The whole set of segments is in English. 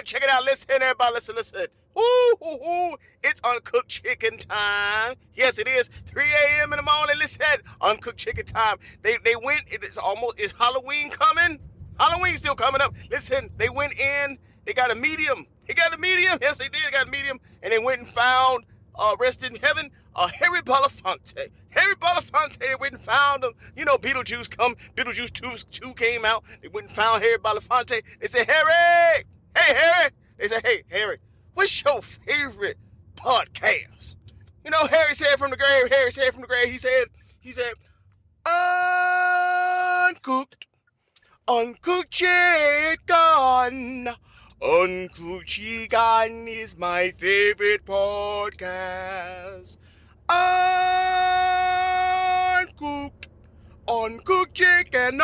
check it out. Listen, everybody, listen. Ooh, it's Uncooked Chicken time. Yes, it is 3 a.m. in the morning. Listen, Uncooked Chicken time. They went, it's Halloween coming. Halloween's still coming up. Listen, they went in, they got a medium. Yes, they did. They got a medium. And they went and found, rest in heaven, Harry Belafonte. Harry Belafonte, they went and found him. You know, Beetlejuice 2 came out. They went and found Harry Belafonte. They said, Harry! Hey, Harry! They said, hey, Harry, what's your favorite podcast? You know, Harry said from the grave, he said, Uncooked Chicken. Uncooked Chicken is my favorite podcast. Uncooked Chicken.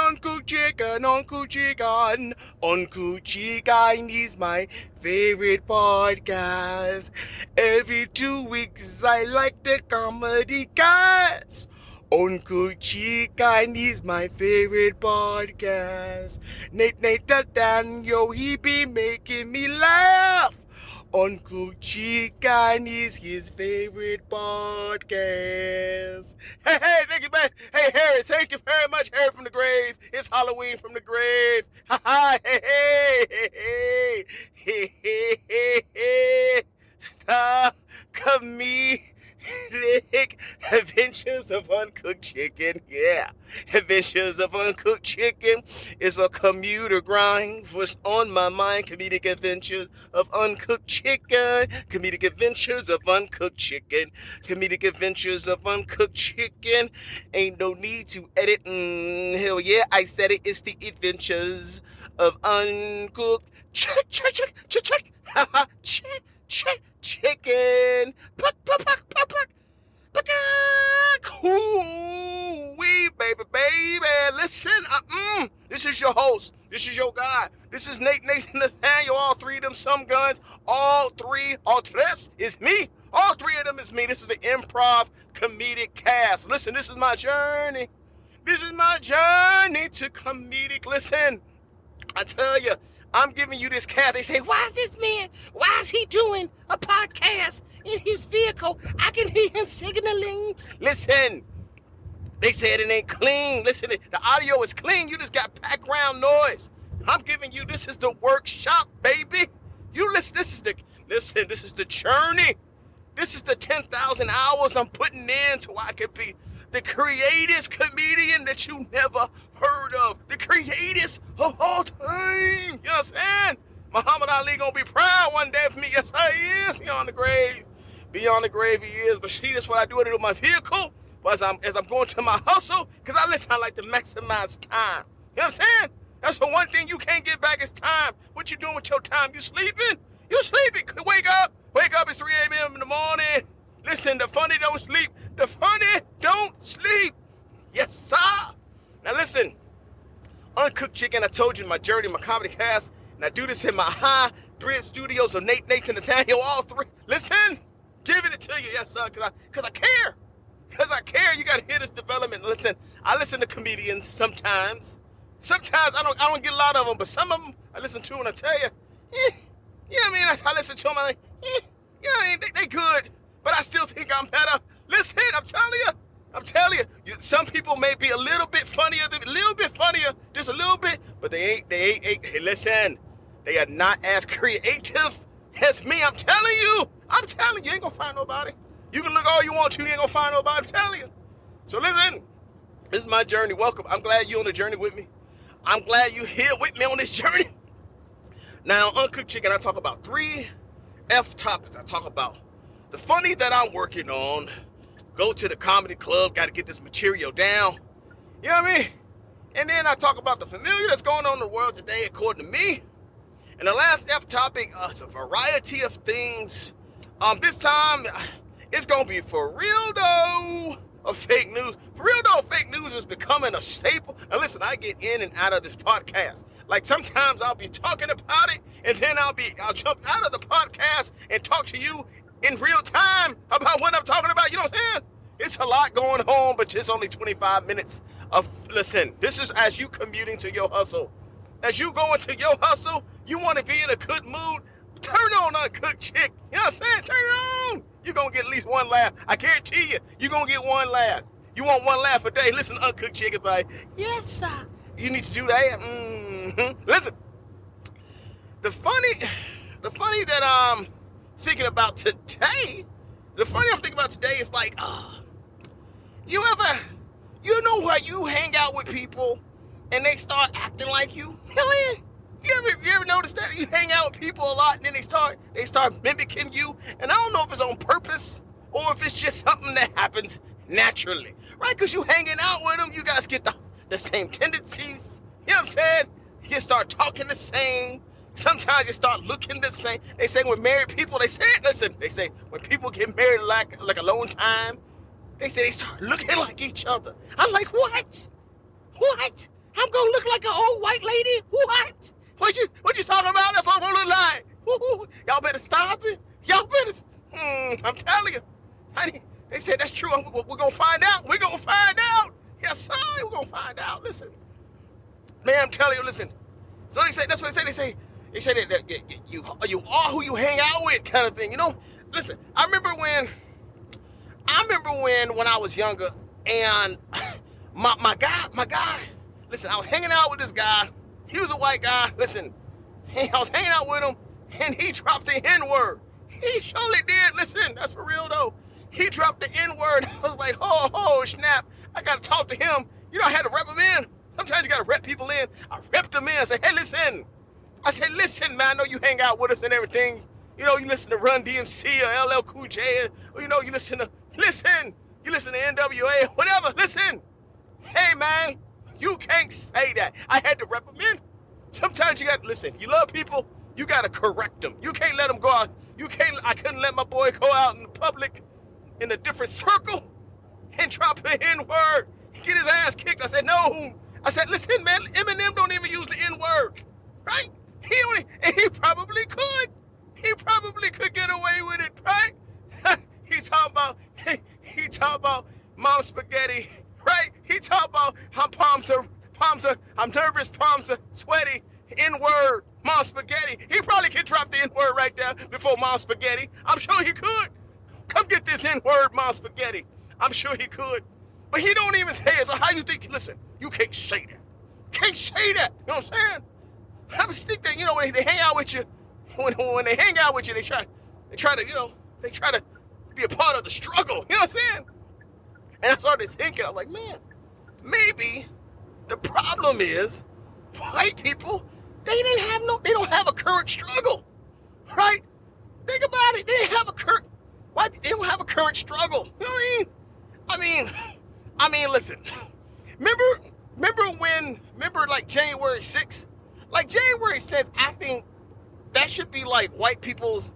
Uncooked Chicken is my favorite podcast. Every 2 weeks I like the comedy cast. Uncooked Chicken is my favorite podcast. NateNathaNathaniel, he be making me laugh. Uncooked Chicken is his favorite podcast. Hey, thank you, man. Hey, Harry, thank you very much, Harry from the grave. It's Halloween from the grave. Ha, hey. Stop, comedic Adventures of Uncooked Chicken. Yeah. Adventures of Uncooked Chicken is a commuter grind. What's on my mind? Comedic Adventures of Uncooked Chicken. Comedic Adventures of Uncooked Chicken. Comedic Adventures of Uncooked Chicken. Ain't no need to edit. Hell yeah, I said it. It's the Adventures of Uncooked Chicken. Ooh-wee, baby. Listen, this is your host. This is your guy. This is NateNathaNathaniel. All three of them, some guns. All tres is me. All three of them is me. This is the improv comedic cast. Listen, this is my journey. This is my journey to comedic. Listen, I tell you, I'm giving you this cast. They say, why is this man, why is he doing a podcast in his vehicle? I can hear him signaling. Listen, they said it ain't clean. Listen, the audio is clean. You just got background noise. I'm giving you, this is the workshop, baby. You listen, this is the journey. This is the 10,000 hours I'm putting in so I can be the greatest comedian that you never heard of. The greatest of all time. You know what I'm saying? Muhammad Ali gonna be proud one day for me. Yes, he is. Beyond the grave. Beyond the grave he is. But see, that's what I do with my vehicle. But as I'm going to my hustle, because I like to maximize time. You know what I'm saying? That's the one thing you can't get back is time. What you doing with your time? You sleeping? You sleeping. Wake up. It's 3 a.m. in the morning. Listen, the funny don't sleep. The funny don't sleep. Yes, sir. Now listen, Uncooked Chicken, I told you my journey, my comedy cast, and I do this in my hybrid studios of NateNathaNathaniel, all three. Listen, giving it to you, yes, sir, because I care. Because I care, you got to hear this development. Listen, I listen to comedians sometimes. Sometimes I don't get a lot of them, but some of them I listen to and I tell you, you know what I mean? I listen to them, I'm like, they good, but I still think I'm better. Listen, I'm telling you, some people may be a little bit funnier, just a little bit, but they ain't, hey, listen, they are not as creative as me. I'm telling you, you ain't gonna find nobody. You can look all you want to, you ain't gonna find nobody, I'm telling you. So listen, this is my journey. Welcome. I'm glad you're on the journey with me. I'm glad you're here with me on this journey. Now, Uncooked Chicken, I talk about 3 F topics. I talk about the funny that I'm working on, go to the comedy club, got to get this material down, you know what I mean? And then I talk about the familiar that's going on in the world today according to me. And the last F topic is a variety of things. This time, it's going to be for real though, of fake news. For real though, fake news is becoming a staple. Now listen, I get in and out of this podcast. Like sometimes I'll be talking about it, and then I'll jump out of the podcast and talk to you in real time about what I'm talking about. You know what I'm saying? It's a lot going on, but just only 25 minutes of, listen, this is as you commuting to your hustle. As you go into your hustle, you want to be in a good mood. Turn on Uncooked Chicken. You know what I'm saying? Turn it on. You're going to get at least one laugh. I guarantee you, you're going to get one laugh. You want one laugh a day? Listen to Uncooked Chicken, buddy. Yes, sir. You need to do that. Listen, the funny that I'm thinking about today, is like, you know where you hang out with people and they start acting like you? Hell yeah. You ever notice that? You hang out with people a lot and then they start mimicking you. And I don't know if it's on purpose or if it's just something that happens naturally, right? Because you hanging out with them, you guys get the same tendencies. You know what I'm saying? You start talking the same. Sometimes you start looking the same. They say when married people, they say when people get married like a long time, they say they start looking like each other. I'm like, what? What? I'm gonna look like an old white lady? What? What you talking about? That's all I'm gonna look like. Woo-hoo. Y'all better stop it. Y'all better. I'm telling you. Honey, they said that's true. We're gonna find out. We're gonna find out. Yes, sir. We're gonna find out. Listen, man, I'm telling you. Listen. So they say that's what they say. They say that you are who you hang out with, kind of thing. You know. Listen, I remember when I was younger, and my guy. Listen, I was hanging out with this guy. He was a white guy. Listen, I was hanging out with him, and he dropped the N-word. He surely did. Listen, that's for real, though. He dropped the N-word. I was like, oh, snap. I got to talk to him. You know, I had to rep him in. Sometimes you got to rep people in. I repped him in. I said, hey, listen. I said, listen, man, I know you hang out with us and everything. You know, you listen to Run DMC or LL Cool J. Or, you know, you listen to NWA, whatever. Listen. Hey, man. You can't say that. I had to rep them in. Sometimes you got to listen. If you love people, you got to correct them. You can't let them go out. I couldn't let my boy go out in the public in a different circle and drop an N-word and get his ass kicked. I said, no. I said, listen, man, Eminem don't even use the N-word, right? He probably could. He probably could get away with it, right? He talking about mom spaghetti. Right? He talk about I'm nervous, palms are sweaty, N-word, mom spaghetti. He probably could drop the N-word right there before mom spaghetti. I'm sure he could. Come get this N-word, mom spaghetti. I'm sure he could. But he don't even say it. So how you think, listen, you can't say that. Can't say that. You know what I'm saying? I would stick that, you know, when they hang out with you, when they hang out with you, they try to be a part of the struggle. You know what I'm saying? And I started thinking, I'm like, man, maybe the problem is white people, they don't have a current struggle, right? Think about it. They don't have a current struggle. You know what I mean, listen, remember like January 6th? Like January 6th, I think that should be white people's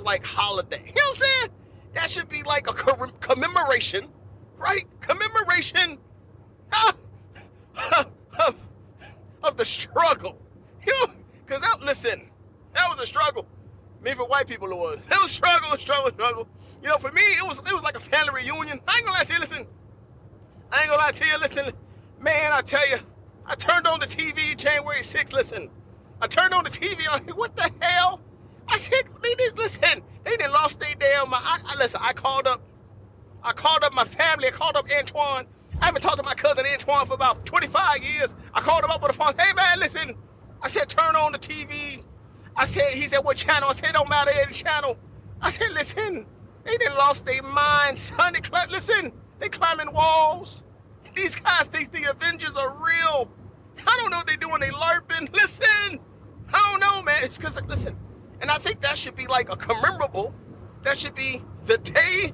like holiday. You know what I'm saying? That should be like a commemoration, right? Commemoration of the struggle. You know, because that was a struggle. I mean, for white people it was. It was struggle. You know, for me, it was like a family reunion. I ain't gonna lie to you, listen. Man, I tell you, I turned on the TV January 6th, listen. I turned on the TV, I'm like, what the hell? I said, they done lost their damn, I called up my family, I called up Antoine. I haven't talked to my cousin Antoine for about 25 years. I called him up on the phone, hey man, listen. I said, turn on the TV. He said, what channel? I said, don't matter any channel. I said, listen, they done lost their minds, son. They climbing walls. These guys think the Avengers are real. I don't know what they doing, they LARPing. Listen, I don't know, man. It's because, listen, and I think that should be like a commemorable. That should be the day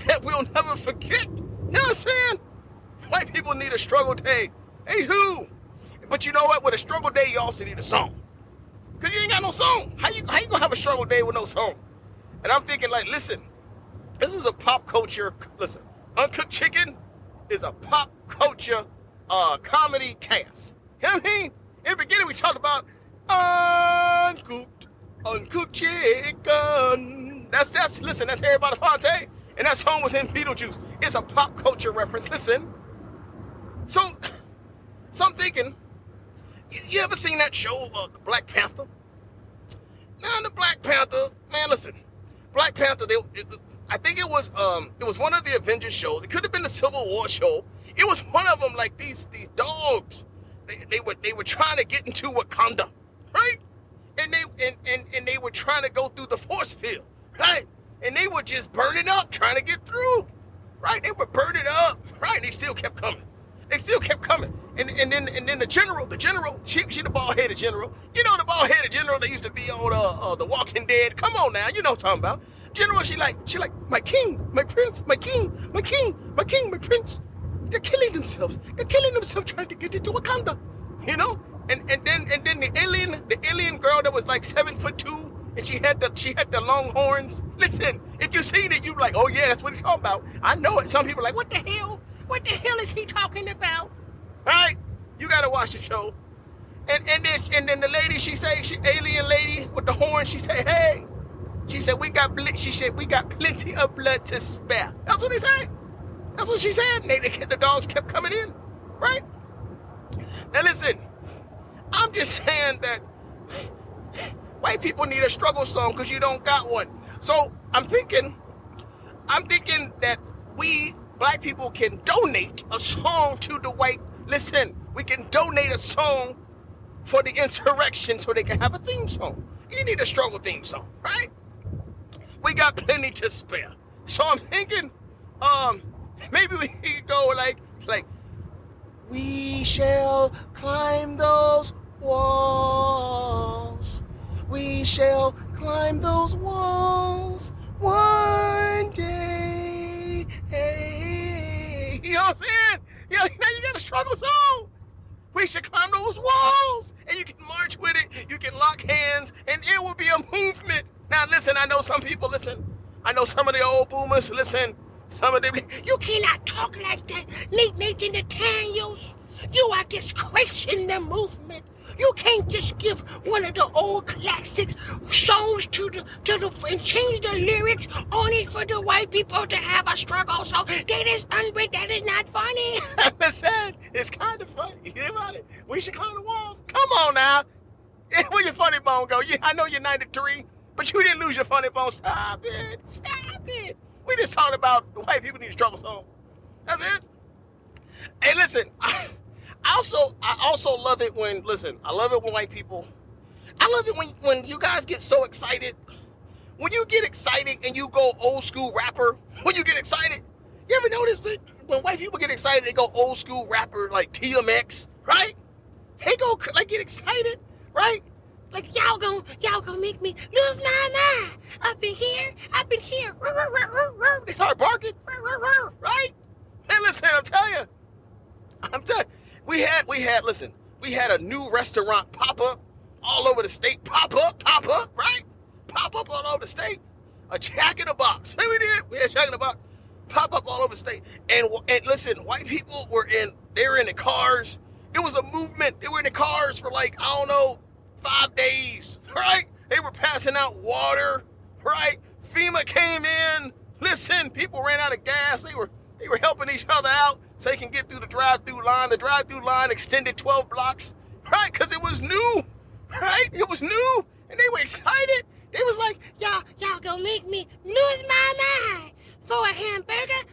that we'll never forget. You know what I'm saying? White people need a struggle day. They do. But you know what? With a struggle day, you also need a song. Because you ain't got no song. How you gonna have a struggle day with no song? And I'm thinking like, listen, this is a pop culture, listen, Uncooked Chicken is a pop culture comedy cast. You know what I mean? In the beginning, we talked about Uncooked Chicken. That's Harry Belafonte. And that song was in Beetlejuice. It's a pop culture reference. Listen. So I'm thinking, you ever seen that show, Black Panther? Now the Black Panther, man, listen, Black Panther. I think it was one of the Avengers shows. It could have been the Civil War show. It was one of them. Like these dogs, they were trying to get into Wakanda, right? And they were trying to go through the force field, right? And they were just burning up, trying to get through, right? They were burning up, right? And they still kept coming. They still kept coming. And then the general, she the bald-headed general. You know the bald-headed general that used to be on The Walking Dead. Come on now, you know what I'm talking about. General, she like, my king, my prince, my king, my king, my king, my prince. They're killing themselves. They're killing themselves trying to get into Wakanda. You know? And then the alien girl that was like 7'2", and she had the long horns. Listen, if you seen it, you like, oh yeah, that's what he's talking about. I know it. Some people are like, what the hell? What the hell is he talking about? Right? You gotta watch the show. And then the lady, she alien lady with the horn, she say, hey, she said we got plenty of blood to spare. That's what he said. That's what she said. And the dogs kept coming in, right? Now listen, I'm just saying that white people need a struggle song because you don't got one. So I'm thinking that we black people can donate a song to the white. Listen, we can donate a song for the insurrection so they can have a theme song. You need a struggle theme song, right? We got plenty to spare. So I'm thinking, maybe we could go like, we shall climb those walls. We shall climb those walls one day. Hey, you know what I'm saying? Yeah, now you got a struggle song. We should climb those walls, and you can march with it. You can lock hands, and it will be a movement. Now, listen, I know some people, listen. I know some of the old boomers, listen. Some of them, you cannot talk like that, NateNathaNathaniel. You are disgracing the movement. You can't just give one of the old classics songs and change the lyrics only for the white people to have a struggle. So that is not funny. Listen, it's kind of funny. You hear about it? We should climb the walls. Come on now. Where your funny bone go? I know you're 93, but you didn't lose your funny bone. Stop it. Stop it. We just talked about the white people need a struggle song. That's it. Hey, listen. I also love it when, listen, I love it when white people, I love it when you guys get so excited. When you get excited and you go old school rapper, when you get excited, you ever notice that when white people get excited, they go old school rapper like TMX, right? They go like get excited, right? Like y'all gonna make me lose my mind. I've been here. They start barking, right? And listen, I'm telling you. We had a new restaurant pop up all over the state. Pop up, right? Pop up all over the state. A Jack in the Box. We had Jack in the Box. Pop up all over the state. And listen, white people they were in the cars. It was a movement. They were in the cars for 5 days, right? They were passing out water, right? FEMA came in. Listen, people ran out of gas. They were helping each other out so they can get through the drive-through line. The drive-through line extended 12 blocks, right? Because it was new, right? It was new, and they were excited. They was like, y'all gonna make me lose my mind for a hamburger.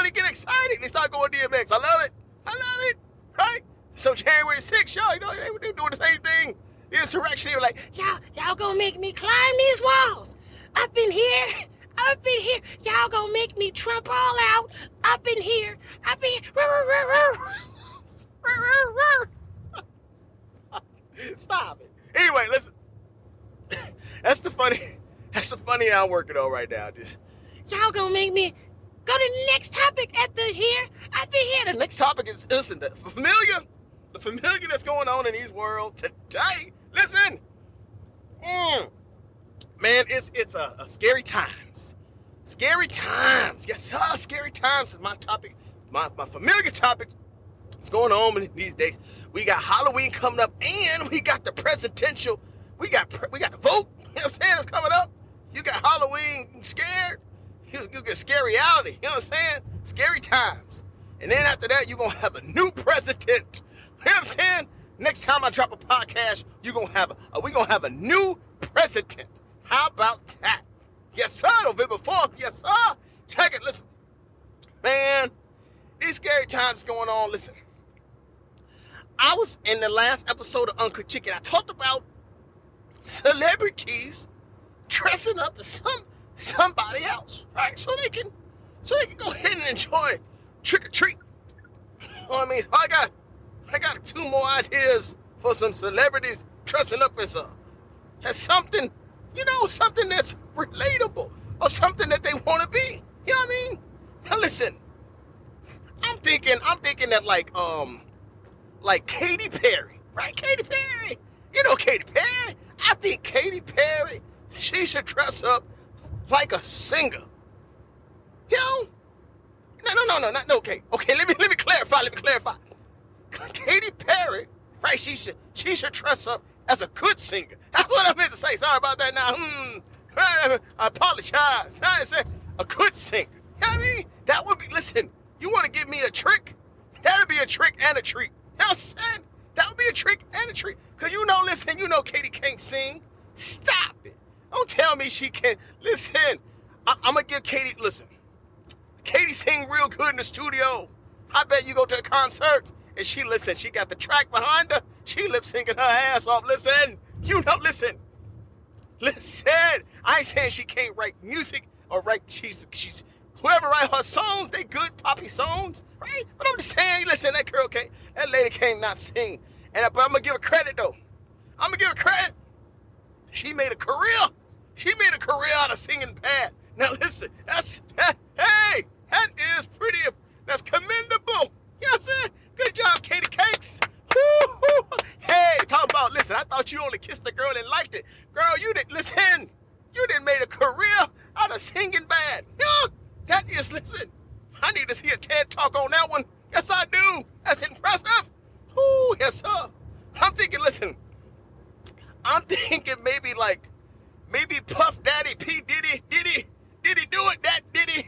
They get excited. They start going DMX. I love it, right? So January 6th, they were doing the same thing. The insurrection, they were like, y'all gonna make me climb these walls. Up in here. Y'all gonna make me trump all out. Up in here. Stop it. Anyway, listen. That's the funny I'm working on right now. Just y'all gonna make me go to the next topic up in here. The next topic is, listen, the familiar that's going on in these world today. Listen. Man, it's a scary times. Scary times. Yes, sir. Scary times is my topic. My familiar topic. What's going on these days? We got Halloween coming up, and we got the presidential. We got the vote. You know what I'm saying? It's coming up. You got Halloween scared. You get scary-ality. You know what I'm saying? Scary times. And then after that, you're going to have a new president. You know what I'm saying? Next time I drop a podcast, we're gonna have a new president. How about that? Yes, sir. November 4th. Yes, sir. Check it. Listen, man, these scary times going on. Listen, I was in the last episode of Uncooked Chicken. I talked about celebrities dressing up as somebody else, right? So they can go ahead and enjoy trick or treat. You know what I mean? So I got 2 more ideas for some celebrities dressing up as something, something that's relatable or something that they want to be. You know what I mean? Now listen, I'm thinking that like Katy Perry, right? Katy Perry, Katy Perry. I think Katy Perry, she should dress up like a singer. No, okay, let me clarify. Katy Perry, right? She should dress up as a good singer. That's what I meant to say. Sorry about that. Now, I apologize. I said a good singer. You know what I mean? That would be. Listen, you want to give me a trick? That'd be a trick and a treat. You know what I'm saying? That would be a trick and a treat. Cause listen, Katy can't sing. Stop it. Don't tell me she can't. Listen, I'm gonna give Katy. Listen, Katy sing real good in the studio. I bet you go to a concert and she got the track behind her. She lip syncing her ass off. Listen, listen. I ain't saying she can't write music or write. She's whoever write her songs, they good poppy songs, right? But I'm just saying, listen, that lady can't not sing. But I'm gonna give her credit though. I'm gonna give her credit. She made a career. She made a career out of singing bad. Now listen, that's commendable. You know what I'm saying? Good job, Katy Cakes. Woo-hoo. Hey, talk about, listen, I thought you only kissed the girl and liked it. Girl, you didn't made a career out of singing bad. Yeah, that is, listen, I need to see a TED Talk on that one. Yes, I do. That's impressive. Ooh, yes, sir. I'm thinking maybe Puff Daddy, P. Diddy do it, that Diddy.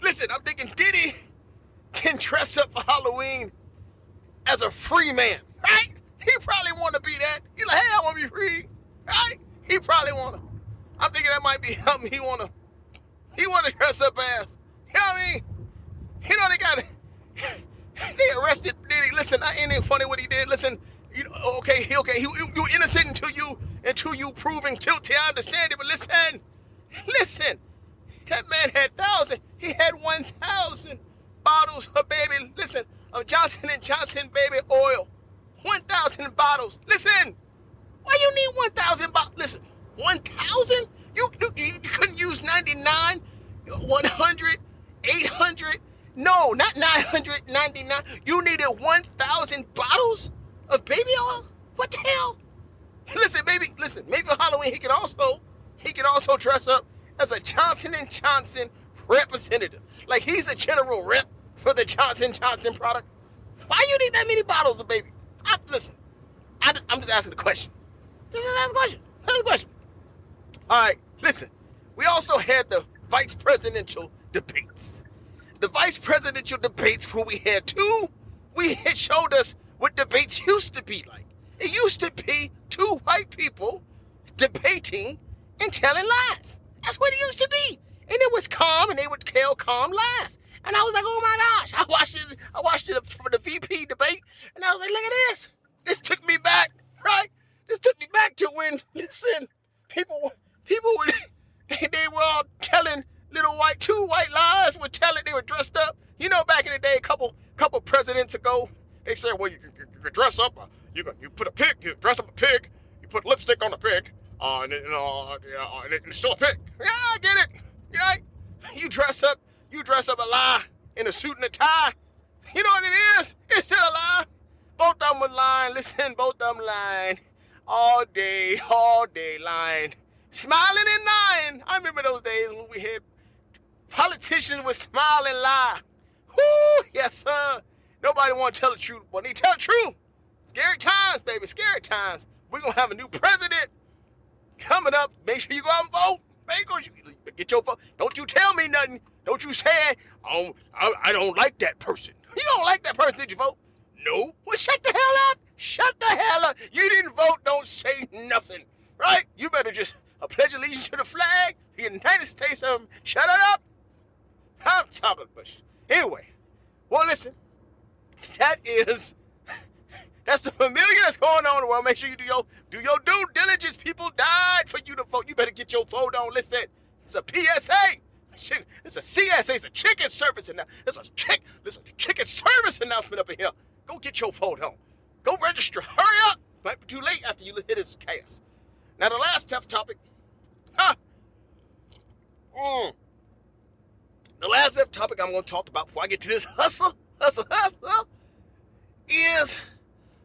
Listen, I'm thinking Diddy can dress up for Halloween as a free man, right? He probably want to be that. He's like, hey, I want to be free, right? He probably want to. I'm thinking that might be something he want to dress up as. You know what I mean? They arrested Diddy. Listen, ain't it funny what he did? Listen, okay, you innocent until you proven guilty. I understand it, but listen, that man had he had 1,000 bottles of of Johnson & Johnson baby oil. 1,000 bottles. Listen, why you need 1,000 bottles? Listen, 1,000? You couldn't use 99, 100, 800. No, not 999. You needed 1,000 bottles of baby oil? What the hell? Listen, maybe for Halloween he could also dress up as a Johnson & Johnson representative. Like he's a general rep for the Johnson & Johnson product. Why you need that many bottles of baby? I'm just asking a question. That's a question. All right, listen. We also had the vice presidential debates. The vice presidential debates where we had showed us what debates used to be like. It used to be 2 white people debating and telling lies. That's what it used to be. And it was calm, and they would tell calm lies. And I was like, oh my gosh. I watched it for the VP debate, and I was like, look at this. This took me back, right? This took me back to when, listen, people were, they were all telling 2 white lies, they were dressed up. Back in the day, a couple presidents ago, they said, well, you can dress up, you put a pig, you dress up a pig, you put lipstick on the pig, and it's still a pig. Yeah, I get it. Right? You dress up a lie in a suit and a tie. You know what it is? It's still a lie. Both of them were lying. Listen, both of them lying. All day lying. Smiling and lying. I remember those days when we had politicians would smile and lie. Whoo, yes, sir. Nobody want to tell the truth, but they tell the truth. Scary times, baby, scary times. We're going to have a new president coming up. Make sure you go out and vote. Get your vote. Don't you tell me nothing. Don't you say, I don't like that person. You don't like that person, did you vote? No. Well, shut the hell up. Shut the hell You better just pledge allegiance to the flag, the United States of shut it up. I'm talking bush. Anyway, well, listen, that's the familiar that's going on in the world. Make sure you do your due diligence. People died for you to vote. You better get your vote on. Listen, it's a PSA. It's a CSA. It's a chicken service announcement. It's a chicken service announcement up in here. Go get your vote on. Go register. Hurry up. Might be too late after you hit this chaos. Now the last tough topic. The last tough topic I'm going to talk about before I get to this hustle, is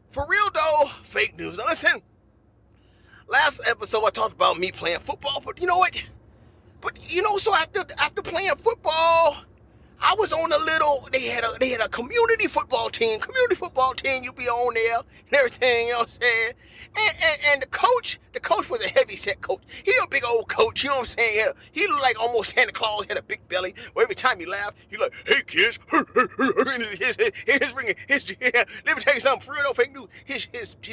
for real though, fake news. Now listen, last episode I talked about me playing football, but you know what? So after playing football, I was on they had a community football team. You be on there and everything, you know what I'm saying? And the coach was a heavy set coach. He a big old coach, you know what I'm saying? He looked like almost Santa Claus, had a big belly. Where every time he laughed, he like, hey kids, let me tell you something, for real though, fake news. His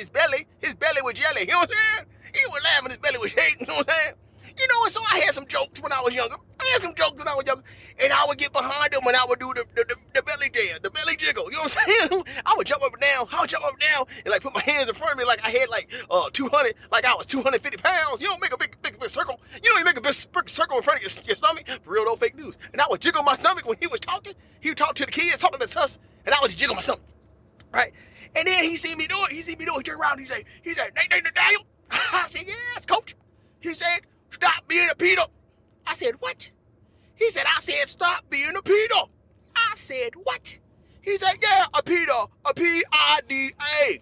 belly was jelly, you know what I'm saying? He was laughing, his belly was shaking, you know what I'm saying? You know, and so I had some jokes when I was younger. And I would get behind them and I would do the belly dance, the belly jiggle. You know what I'm saying? I would jump up and down, and like put my hands in front of me like I had like 200, like I was 250 pounds. You don't make a big circle. You don't even make a big circle in front of your stomach. For real though, fake news. And I would jiggle my stomach when he was talking. He would talk to the kids, talking to us, and I would just jiggle my stomach, right? And then he see me do it. He turned around. He said, NateNathaNathaniel. I said, yes, coach. He said, stop being a PIDA. I said, what? He said, stop being a PIDA. I said, what? He said, yeah, a PIDA, a PIDA.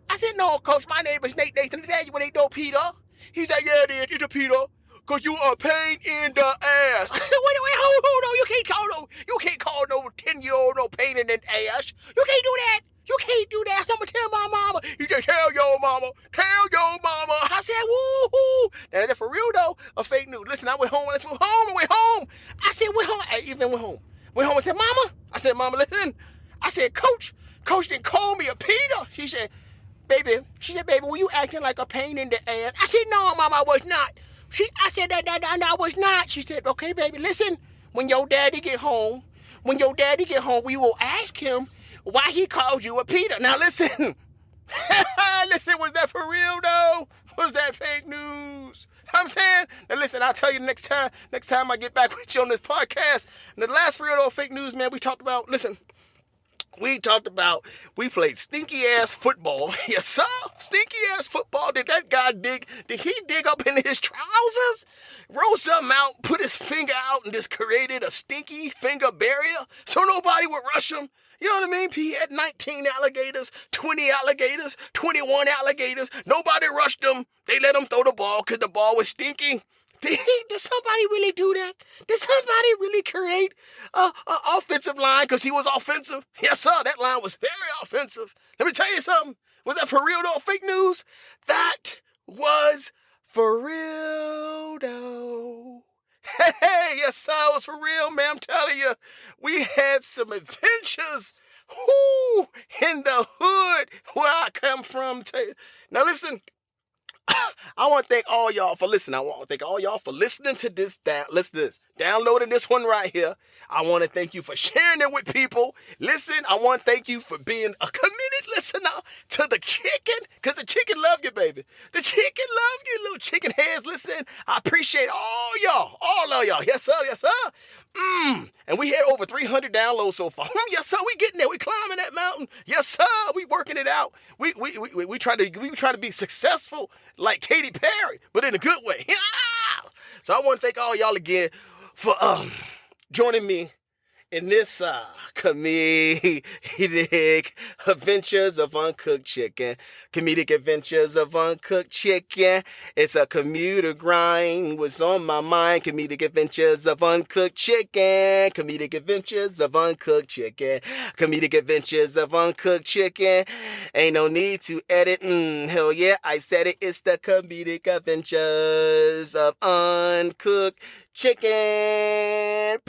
I said, no, coach, my name is NateNathaNathaniel and ain't no PIDA. He said, yeah, it is, it's a PIDA, because you are a pain in the ass. I said, wait, hold on, you can't call no 10-year-old no pain in the ass. You can't do that. So I'm going to tell my mama. He said, tell your mama. I said, woo-hoo. Now, that for real, though, a fake news. Listen, I went home. I said, I even went home. And said, mama. I said, mama, listen. I said, coach didn't call me a PIDA. She said, baby, were you acting like a pain in the ass? I said, no, mama, I was not. I said, no, I was not. She said, okay, baby, listen. When your daddy get home, we will ask him why he called you a PIDA. Now listen, was that for real though? Was that fake news? I'm saying, now listen, I'll tell you next time I get back with you on this podcast. And the last for real though fake news, man, we played stinky ass football. Yes, sir. Stinky ass football. Did that guy did he dig up in his trousers? Roll something out, put his finger out, and just created a stinky finger barrier so nobody would rush him? You know what I mean? He had 19 alligators, 20 alligators, 21 alligators. Nobody rushed him. They let him throw the ball because the ball was stinky. Did somebody really do that? Did somebody really create an offensive line because he was offensive? Yes, sir. That line was very offensive. Let me tell you something. Was that for real though? Fake news? That was for real though. Hey, yes, sir, it was for real, man. I'm telling you, we had some adventures in the hood where I come from. Now, listen, I want to thank all y'all for listening. I want to thank all y'all for listening to this, downloading this one right here. I want to thank you for sharing it with people. Listen, I want to thank you for being a committed listener to the chicken, because the chicken love you, baby. The chicken love you, little chicken heads. Listen, I appreciate all of y'all. Yes, sir. And we had over 300 downloads so far. Yes, sir, we getting there. We climbing that mountain. Yes, sir, we working it out. We try to be successful like Katy Perry, but in a good way. So I want to thank all y'all again for joining me in this comedic Adventures of Uncooked Chicken. Comedic Adventures of Uncooked Chicken. It's a commuter grind. What's on my mind? Comedic Adventures of Uncooked Chicken. Comedic Adventures of Uncooked Chicken. Comedic Adventures of Uncooked Chicken. Ain't no need to edit. Hell yeah, I said it. It's the Comedic Adventures of Uncooked Chicken.